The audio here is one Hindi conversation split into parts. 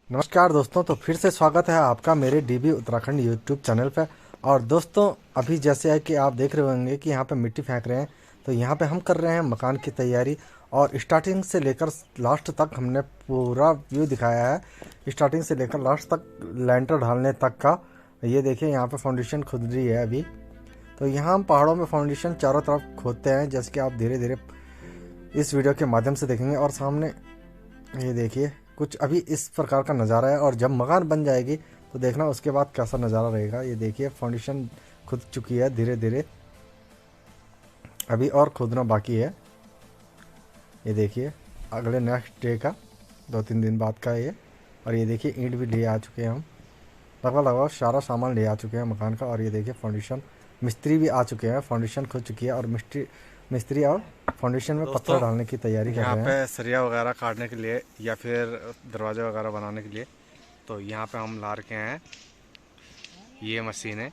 नमस्कार दोस्तों, तो फिर से स्वागत है आपका मेरे डीबी उत्तराखंड यूट्यूब चैनल पर। और दोस्तों, अभी जैसे है कि आप देख रहे होंगे कि यहाँ पे मिट्टी फेंक रहे हैं, तो यहाँ पे हम कर रहे हैं मकान की तैयारी। और स्टार्टिंग से लेकर लास्ट तक हमने पूरा व्यू दिखाया है, स्टार्टिंग से लेकर लास्ट तक लैंटर ढालने तक का। ये देखिए, यहाँ पे फाउंडेशन खुद रही है अभी। तो यहाँ हम पहाड़ों में फाउंडेशन चारों तरफ खोदते हैं, जैसे कि आप धीरे धीरे इस वीडियो के माध्यम से देखेंगे। और सामने ये देखिए, कुछ अभी इस प्रकार का नज़ारा है। और जब मकान बन जाएगी तो देखना उसके बाद कैसा नज़ारा रहेगा। ये देखिए, फाउंडेशन खुद चुकी है धीरे धीरे, अभी और खोदना बाकी है। ये देखिए, अगले नेक्स्ट डे का 2-3 दिन बाद का ये। और ये देखिए, ईंट भी ले आ चुके हैं हम, लगभग सारा सामान ले आ चुके हैं मकान का। और ये देखिए, फाउंडेशन मिस्त्री भी आ चुके हैं, फाउंडेशन खुद चुकी है। और मिस्त्री और फाउंडेशन में पत्थर डालने की तैयारी कर रहे हैं। यहाँ पे सरिया वगैरह काटने के लिए या फिर दरवाजे वगैरह बनाने के लिए, तो यहाँ पे हम ला रखे हैं ये मशीन है।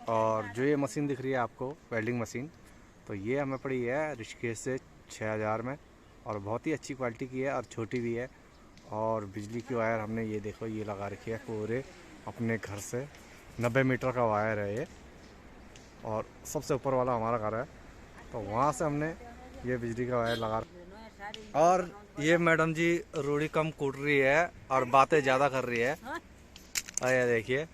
और जो ये मशीन दिख रही है आपको, वेल्डिंग मशीन, तो ये हमें पड़ी है ऋषिकेश से 6000 में। और बहुत ही अच्छी क्वालिटी की है और छोटी भी है। और बिजली की वायर हमने ये देखो ये लगा रखी है पूरे अपने घर से। 90 मीटर का वायर है ये, और सबसे ऊपर वाला हमारा घर है, तो वहाँ से हमने ये बिजली का वायर लगा। और ये मैडम जी रूढ़ी कम कूट रही है और बातें ज़्यादा कर रही है। आया देखिए,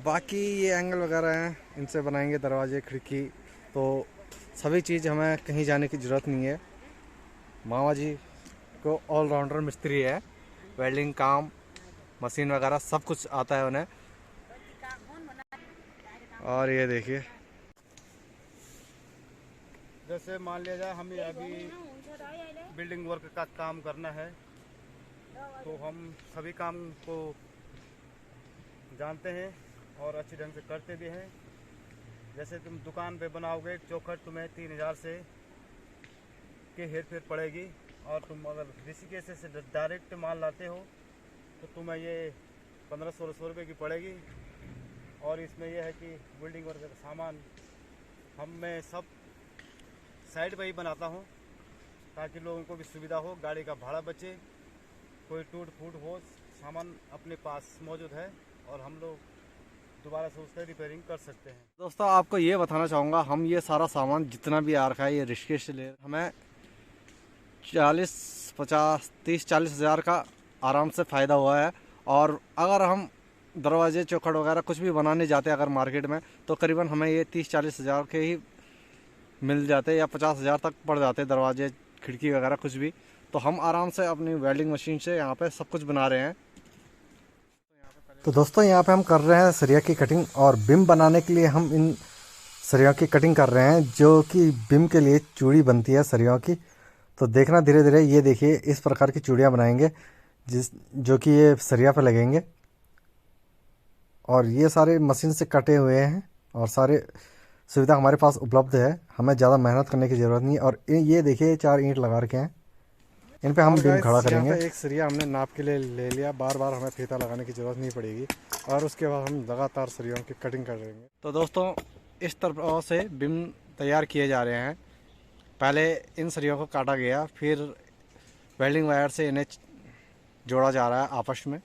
बाकी ये एंगल वगैरह हैं, इनसे बनाएंगे दरवाजे खिड़की। तो सभी चीज़ हमें कहीं जाने की ज़रूरत नहीं है। मामा जी को ऑलराउंडर मिस्त्री है, वेल्डिंग काम, मशीन वगैरह सब कुछ आता है उन्हें। और ये देखिए, जैसे मान लिया जाए हमें अभी बिल्डिंग वर्क का काम करना है, तो हम सभी काम को जानते हैं और अच्छी ढंग से करते भी हैं। जैसे तुम दुकान पे बनाओगे, चौखट तुम्हें 3000 से के हेर फेर पड़ेगी। और तुम अगर ऋषिकेश से डायरेक्ट माल लाते हो तो तुम्हें ये 1500-1600 रुपये की पड़ेगी। और इसमें यह है कि बिल्डिंग वर्क का सामान मैं सब साइड पे ही बनाता हूँ, ताकि लोगों को भी सुविधा हो, गाड़ी का भाड़ा बचे, कोई टूट फूट हो, सामान अपने पास मौजूद है और हम लोग दोबारा से उससे रिपेयरिंग कर सकते हैं। दोस्तों आपको ये बताना चाहूँगा, हम ये सारा सामान जितना भी आ रखा है ये ऋषिकेश से ले, हमें 30-40 हज़ार का आराम से फ़ायदा हुआ है। और अगर हम दरवाजे चौखट वगैरह कुछ भी बनाने जाते हैं अगर मार्केट में, तो करीबन हमें ये 30-40 हज़ार के ही मिल जाते, या 50 हज़ार तक पड़ जाते दरवाजे खिड़की वगैरह कुछ भी। तो हम आराम से अपनी वेल्डिंग मशीन से यहाँ पे सब कुछ बना रहे हैं। तो दोस्तों, यहाँ पे हम कर रहे हैं सरिया की कटिंग। और बिम बनाने के लिए हम इन सरिया की कटिंग कर रहे हैं, जो कि बिम के लिए चूड़ी बनती है सरियों की। तो देखना धीरे धीरे, ये देखिए, इस प्रकार की चूड़ियाँ बनाएंगे जो कि ये सरिया पे लगेंगे। और ये सारे मशीन से कटे हुए हैं और सारे सुविधा हमारे पास उपलब्ध है, हमें ज़्यादा मेहनत करने की ज़रूरत नहीं। और ये देखिए, 4 ईंट लगा रखे हैं, इन पे हम बिम खड़ा करेंगे। एक सरिया हमने नाप के लिए ले लिया, बार बार हमें फीता लगाने की ज़रूरत नहीं पड़ेगी। और उसके बाद हम लगातार सरियों की कटिंग कर देंगे। तो दोस्तों, इस तरह से बिम तैयार किए जा रहे हैं। पहले इन सरियों को काटा गया, फिर वेल्डिंग वायर से इन्हें जोड़ा जा रहा है आपस में।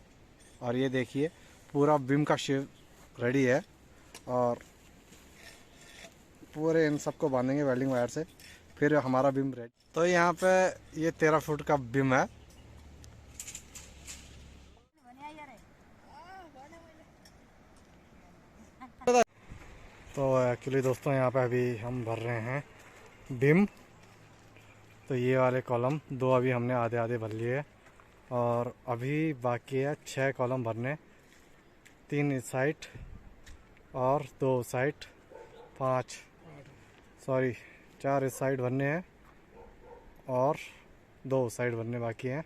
और ये देखिए, पूरा बिम का शेप रेडी है और पूरे इन सबको बांधेंगे वेल्डिंग वायर से, फिर हमारा बिम रेडी। तो यहाँ पे ये 13 फुट का बिम है। तो एक्चुअली दोस्तों, यहाँ पे अभी हम भर रहे हैं बिम। तो ये वाले कॉलम 2 अभी हमने आधे आधे भर लिए, और अभी बाकी है 6 कॉलम भरने, 3 इस साइड और 2 साइड, 4 इस साइड भरने हैं और 2 साइड भरने बाकी हैं।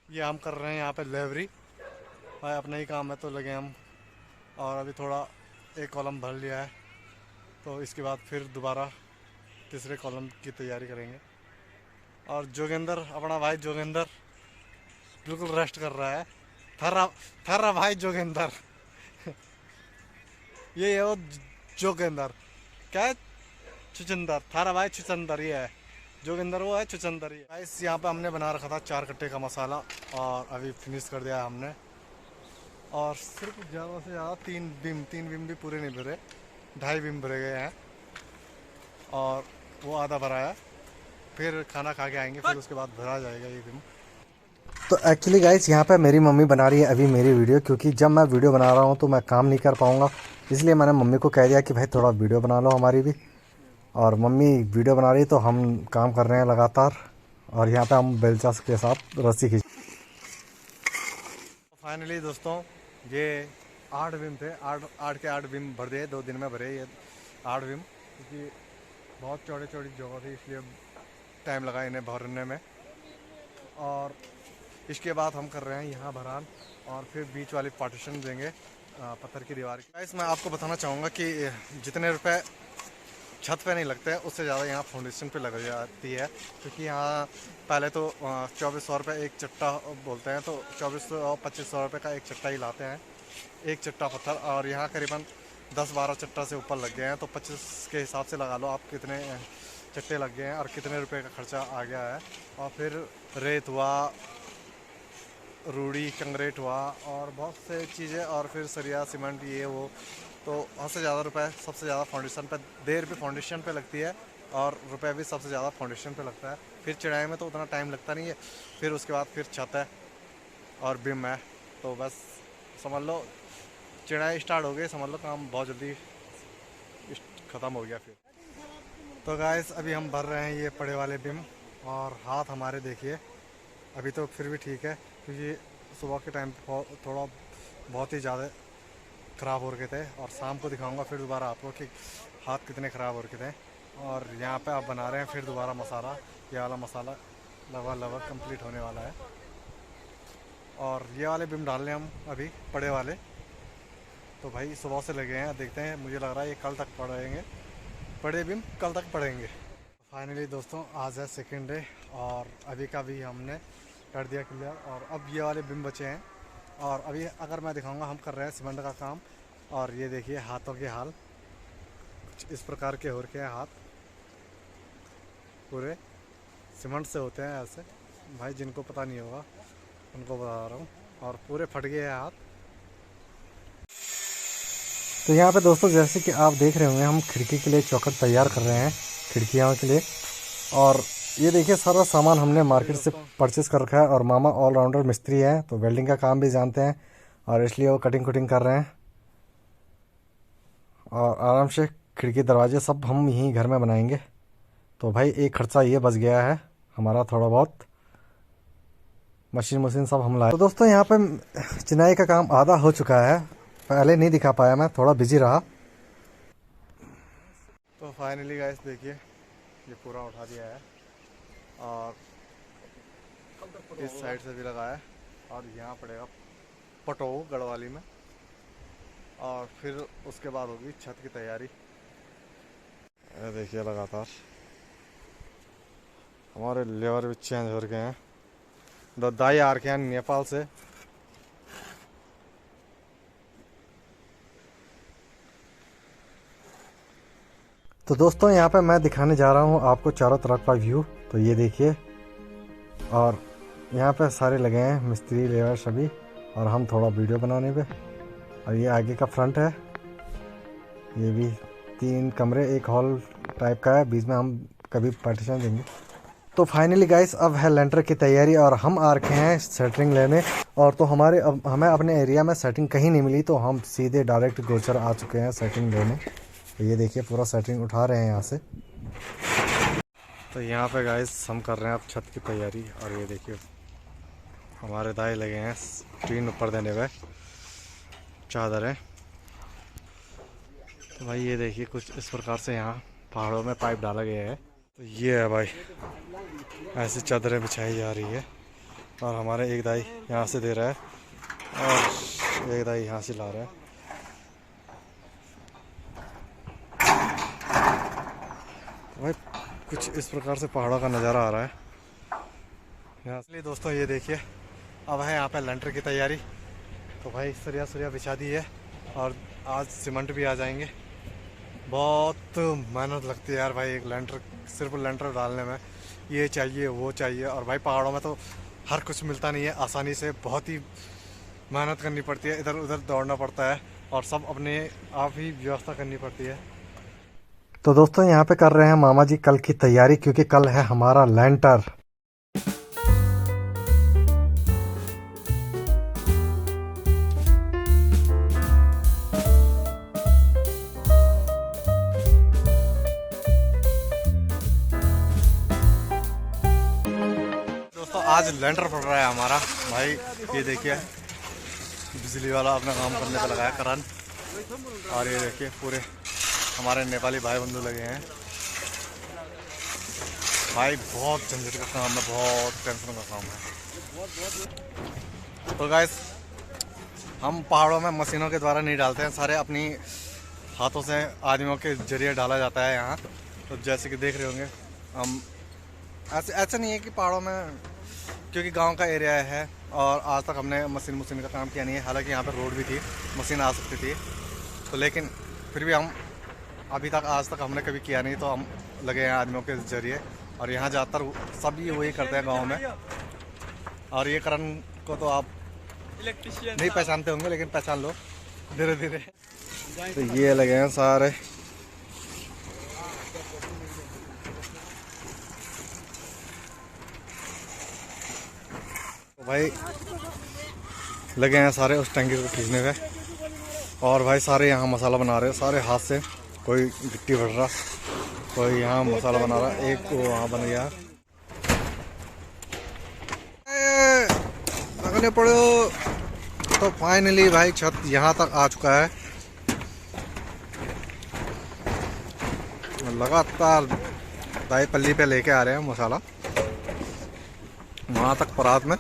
ये हम कर रहे हैं यहाँ पे लेबरी, भाई अपना ही काम है तो लगे हम। और अभी थोड़ा एक कॉलम भर लिया है, तो इसके बाद फिर दोबारा तीसरे कॉलम की तैयारी करेंगे। और जोगेंद्र, अपना भाई जोगेंद्र बिल्कुल रेस्ट कर रहा है। थर्रा भाई जोगेंद्र ये है वो जोगेंद्र, क्या है, छुचंदर, थारा भाई छुचंदर ये है। जोगिंदर वो है चुचंदर ही। गाइस यहाँ पे हमने बना रखा था 4 कट्टे का मसाला और अभी फिनिश कर दिया हमने। और सिर्फ ज़्यादा से ज़्यादा 3 बीम भी पूरे नहीं भरे, 2.5 बीम भरे गए हैं और वो आधा भरा है। फिर खाना खा के आएंगे, फिर उसके बाद भरा जाएगा ये बीम। तो एक्चुअली गाइस यहाँ पे मेरी मम्मी बना रही है अभी मेरी वीडियो, क्योंकि जब मैं वीडियो बना रहा हूँ तो मैं काम नहीं कर पाऊँगा, इसलिए मैंने मम्मी को कह दिया कि भाई थोड़ा वीडियो बना लो हमारी भी। और मम्मी वीडियो बना रही तो हम काम कर रहे हैं लगातार, और यहाँ पे हम बेलचा के साथ रस्सी खींच। फाइनली दोस्तों ये 8 बीम थे, 8 के 8 बीम भर दिए, 2 दिन में भरे ये 8 बीम, क्योंकि बहुत चौड़ी चौड़ी जगह थी इसलिए टाइम लगा इन्हें भरने में। और इसके बाद हम कर रहे हैं यहाँ भरान और फिर बीच वाली पार्टीशन देंगे पत्थर की दीवार की। गाइस मैं आपको बताना चाहूँगा कि जितने रुपए छत पे नहीं लगते हैं उससे ज़्यादा यहाँ फाउंडेशन पे लग जाती है, क्योंकि यहाँ पहले तो 2400 रुपये एक चट्टा बोलते हैं, तो 2400 और 2500 रुपये का एक चट्टा ही लाते हैं, एक चट्टा पत्थर। और यहाँ करीबन 10-12 चट्टा से ऊपर लग गए हैं, तो 25 के हिसाब से लगा लो आप कितने चट्टे लग गए हैं और कितने रुपए का खर्चा आ गया है। और फिर रेत हुआ, रूढ़ी कंक्रीट हुआ और बहुत से चीज़ें, और फिर सरिया सीमेंट ये वो, तो हद से ज़्यादा रुपए सबसे ज़्यादा फाउंडेशन पे, देर भी फाउंडेशन पे लगती है और रुपए भी सबसे ज़्यादा फाउंडेशन पे लगता है। फिर चढ़ाई में तो उतना टाइम लगता नहीं है, फिर उसके बाद फिर छत है और बीम है, तो बस समझ लो चढ़ाई स्टार्ट हो गई, समझ लो काम बहुत जल्दी ख़त्म हो गया। फिर तो गाइस अभी हम भर रहे हैं ये पड़े वाले बीम, और हाथ हमारे देखिए अभी तो फिर भी ठीक है, क्योंकि सुबह के टाइम थोड़ा बहुत ही ज़्यादा ख़राब हो रखे थे, और शाम को दिखाऊंगा फिर दोबारा आपको कि हाथ कितने ख़राब हो रखे थे। और यहाँ पे आप बना रहे हैं फिर दोबारा मसाला, ये वाला मसाला लगभग कंप्लीट होने वाला है। और ये वाले बीम डाल लें हम अभी पड़े वाले, तो भाई सुबह से लगे हैं, देखते हैं, मुझे लग रहा है ये कल तक पड़ेंगे, पड़े बीम कल तक पड़ेंगे। फाइनली दोस्तों आज है सेकेंड डे और अभी का भी हमने कर दिया क्लियर, और अब ये वाले बीम बचे हैं। और अभी अगर मैं दिखाऊंगा, हम कर रहे हैं सीमेंट का काम, और ये देखिए हाथों के हाल कुछ इस प्रकार के हो रखे हैं, हाथ पूरे सीमेंट से होते हैं ऐसे, भाई जिनको पता नहीं होगा उनको बता रहा हूँ, और पूरे फट गए हैं हाथ। तो यहाँ पे दोस्तों जैसे कि आप देख रहे होंगे हम खिड़की के लिए चौखट तैयार कर रहे हैं, खिड़कियों के लिए। और ये देखिए सारा सामान हमने मार्केट से परचेस कर रखा है, और मामा ऑलराउंडर मिस्त्री है तो वेल्डिंग का काम भी जानते हैं, और इसलिए वो कटिंग कर रहे हैं। और आराम से खिड़की दरवाजे सब हम यहीं घर में बनाएंगे। तो भाई एक खर्चा ये बच गया है हमारा, थोड़ा बहुत मशीन सब हम लाए। तो दोस्तों यहाँ पे चिनाई का काम आधा हो चुका है, पहले नहीं दिखा पाया, मैं थोड़ा बिजी रहा। तो फाइनली गाइस देखिए ये पूरा उठा दिया है, और इस साइड से भी लगाया है, और यहाँ पड़ेगा पटो गढ़वाली में, और फिर उसके बाद होगी छत की तैयारी। देखिए लगातार हमारे लेबर भी चेंज हो गए हैं, दाई आ रखे हैं नेपाल से। तो दोस्तों यहाँ पे मैं दिखाने जा रहा हूँ आपको चारों तरफ का व्यू, तो ये देखिए। और यहाँ पे सारे लगे हैं मिस्त्री लेबर सभी, और हम थोड़ा वीडियो बनाने पे। और ये आगे का फ्रंट है, ये भी 3 कमरे एक हॉल टाइप का है, बीच में हम कभी पार्टीशन देंगे। तो फाइनली गाइस अब है लेंटर की तैयारी, और हम आ रखे हैं सेटरिंग लेने। और तो हमें अपने एरिया में सेटिंग कहीं नहीं मिली, तो हम सीधे डायरेक्ट गोचर आ चुके हैं सेटिंग लेने। तो ये देखिए पूरा सेटिंग उठा रहे हैं यहाँ से। तो यहाँ पे गाइस हम कर रहे हैं अब छत की तैयारी, और ये देखिए हमारे दाई लगे हैं टीन ऊपर देने पे, चादर है। तो भाई ये देखिए कुछ इस प्रकार से यहाँ पहाड़ों में पाइप डाला गया है। तो ये है भाई, ऐसी चादरें बिछाई जा रही है, और हमारे एक दाई यहाँ से दे रहा है और एक दाई यहाँ से ला रहा है। तो भाई कुछ इस प्रकार से पहाड़ों का नज़ारा आ रहा है यहाँ से। दोस्तों ये देखिए अब है यहाँ पे लेंटर की तैयारी। तो भाई सरिया बिछा दी है, और आज सीमेंट भी आ जाएंगे। बहुत मेहनत लगती है यार भाई, एक लेंटर, सिर्फ लेंटर डालने में ये चाहिए वो चाहिए। और भाई पहाड़ों में तो हर कुछ मिलता नहीं है आसानी से, बहुत ही मेहनत करनी पड़ती है, इधर उधर दौड़ना पड़ता है और सब अपने आप ही व्यवस्था करनी पड़ती है। तो दोस्तों यहाँ पे कर रहे हैं मामा जी कल की तैयारी, क्योंकि कल है हमारा लैंटर। दोस्तों आज लैंटर पड़ रहा है हमारा। भाई ये देखिए बिजली वाला अपना काम करने पे लगाया करन, और ये देखिए पूरे हमारे नेपाली भाई बंधु लगे हैं। भाई बहुत झंझट का काम है, बहुत टेंशन का काम है। तो गाइस हम पहाड़ों में मशीनों के द्वारा नहीं डालते हैं, सारे अपनी हाथों से आदमियों के जरिए डाला जाता है यहाँ। तो जैसे कि देख रहे होंगे हम, ऐसा नहीं है कि पहाड़ों में, क्योंकि गांव का एरिया है और आज तक हमने मशीन का काम किया नहीं है। हालांकि यहाँ पर रोड भी थी, मशीन आ सकती थी, तो लेकिन फिर भी हम अभी तक आज तक हमने कभी किया नहीं, तो हम लगे हैं आदमियों के ज़रिए। और यहाँ ज़्यादातर सभी वही करते हैं गांव में। और ये करण को तो आप नहीं पहचानते होंगे, लेकिन पहचान लो धीरे धीरे। तो ये लगे हैं सारे, भाई लगे हैं सारे उस टंकी को खींचने पे। और भाई सारे यहाँ मसाला बना रहे हैं, सारे हाथ से, कोई गिट्टी भर रहा, कोई यहाँ मसाला बना रहा, एक वो वहाँ बन गया। लगने पड़ो। तो फाइनली भाई छत यहाँ तक आ चुका है। लगातार दाई पल्ली पे लेके आ रहे हैं मसाला वहाँ तक परात में।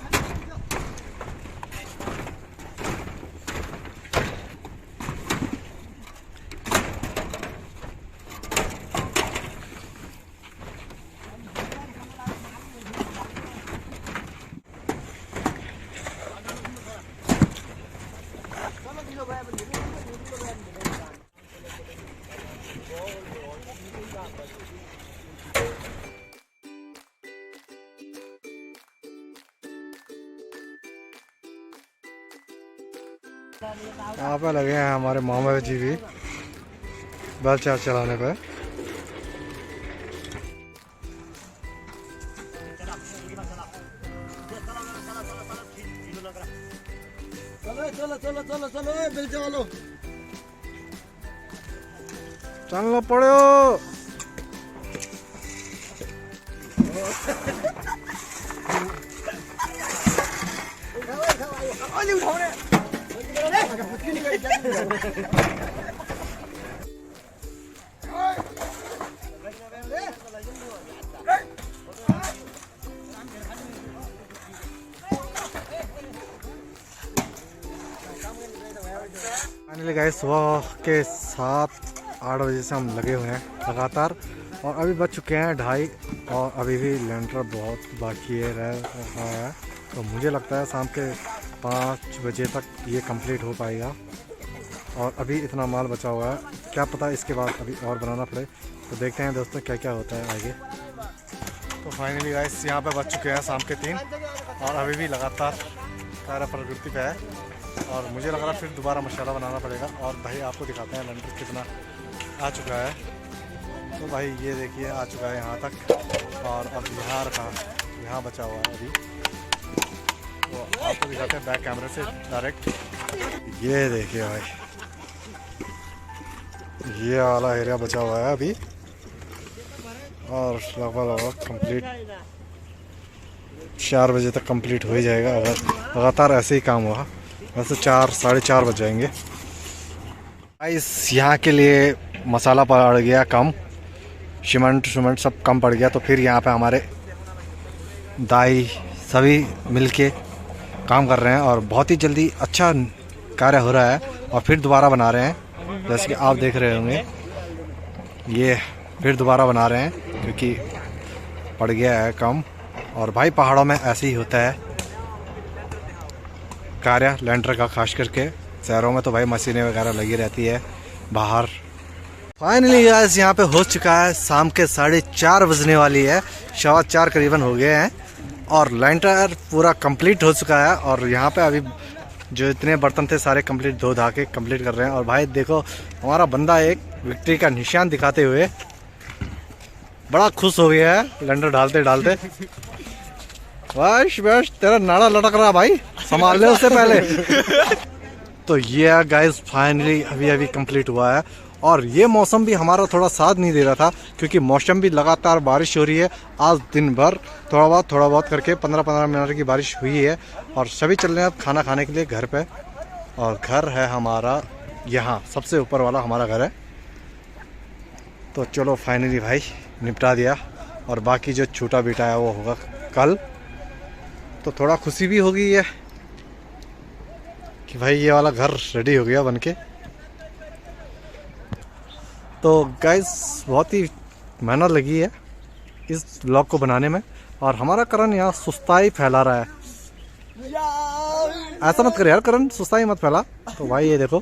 यहाँ पे लगे हैं हमारे मामा जी भी बल चार चलाने पे। चलो पड़ो। फाइनली गाइस सुबह के 7-8 बजे से हम लगे हुए हैं लगातार, और अभी बज चुके हैं 2:30 और अभी भी लेंटर बहुत बाकी है रह रहा है। तो मुझे लगता है शाम के 5 बजे तक ये कंप्लीट हो पाएगा। और अभी इतना माल बचा हुआ है, क्या पता इसके बाद अभी और बनाना पड़े। तो देखते हैं दोस्तों क्या क्या होता है आगे। तो फाइनली गाइस यहाँ पे बज चुके हैं शाम के 3 और अभी भी लगातार कार्य प्रवृत्ति पे है। और मुझे लग रहा है फिर दोबारा मसाला बनाना पड़ेगा। और भाई आपको दिखाते हैं लेंटर कितना आ चुका है। तो भाई ये देखिए आ चुका है यहाँ तक, और अब यहाँ बचा हुआ है अभी। तो आपको दिखाते हैं बैक कैमरे से डायरेक्ट। ये देखिए भाई ये वाला एरिया बचा हुआ है अभी, और लगभग कंप्लीट 4 बजे तक कंप्लीट हो ही जाएगा अगर लगातार ऐसे ही काम हुआ। वैसे 4-4:30 बज जाएंगे। इस यहाँ के लिए मसाला पड़ गया कम, सीमेंट सब कम पड़ गया। तो फिर यहाँ पे हमारे दाई सभी मिलके काम कर रहे हैं और बहुत ही जल्दी अच्छा कार्य हो रहा है। और फिर दोबारा बना रहे हैं, जैसे कि आप देख रहे होंगे ये फिर दोबारा बना रहे हैं क्योंकि पड़ गया है कम। और भाई पहाड़ों में ऐसे ही होता है कार्य लेंटर का, खास करके शहरों में तो भाई मशीनें वगैरह लगी रहती है बाहर। फाइनली गाइस यहाँ पे हो चुका है, शाम के 4:30 बजने वाली है, 4:15 करीबन हो गए हैं और लेंटर पूरा कंप्लीट हो चुका है। और यहाँ पे अभी जो इतने बर्तन थे सारे कंप्लीट धो धा के कंप्लीट कर रहे हैं। और भाई देखो हमारा बंदा एक विक्ट्री का निशान दिखाते हुए बड़ा खुश हो गया है लेंटर डालते डालते। बस बस तेरा नाड़ा लटक रहा भाई, संभाल ले उससे पहले। तो ये गाइस फाइनली अभी अभी कंप्लीट हुआ है। और ये मौसम भी हमारा थोड़ा साथ नहीं दे रहा था, क्योंकि मौसम भी लगातार बारिश हो रही है। आज दिन भर थोड़ा बहुत करके 15-15 मिनट की बारिश हुई है। और सभी चल रहे हैं अब खाना खाने के लिए घर पे। और घर है हमारा यहाँ सबसे ऊपर वाला हमारा घर है। तो चलो फाइनली भाई निपटा दिया। और बाकी जो छूटा बीटा है वो होगा कल। तो थोड़ा खुशी भी होगी है कि भाई ये वाला घर रेडी हो गया बनके। तो गाइस बहुत ही मेहनत लगी है इस ब्लॉग को बनाने में। और हमारा करण यहाँ सुस्ताई फैला रहा है। ऐसा मत कर यार करण, सुस्ताई मत फैला। तो भाई ये देखो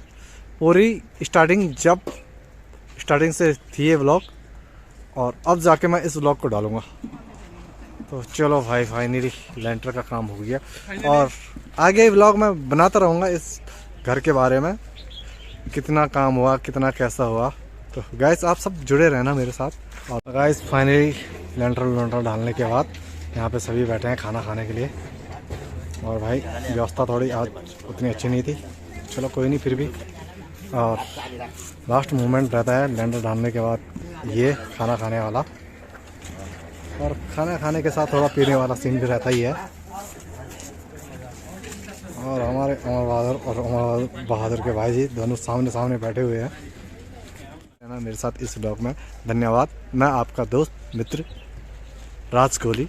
पूरी स्टार्टिंग से थी ये ब्लॉग, और अब जाके मैं इस ब्लॉग को डालूँगा। तो चलो भाई फाइनली लेंटर का काम हो गया। और आगे ब्लॉग मैं बनाता रहूँगा इस घर के बारे में, कितना काम हुआ, कितना कैसा हुआ। तो गाइस आप सब जुड़े रहना मेरे साथ। और गाइस फाइनली लेंटर डालने के बाद यहाँ पे सभी बैठे हैं खाना खाने के लिए। और भाई व्यवस्था थोड़ी आज उतनी अच्छी नहीं थी, चलो कोई नहीं फिर भी। और लास्ट मोमेंट रहता है लेंटर डालने के बाद ये खाना खाने वाला। और खाना खाने के साथ थोड़ा पीने वाला सीन भी रहता ही है। और हमारे अमर बहादुर के भाई जी दोनों सामने बैठे हुए हैं मेरे साथ इस ब्लॉग में। धन्यवाद। मैं आपका दोस्त मित्र राज कोहली।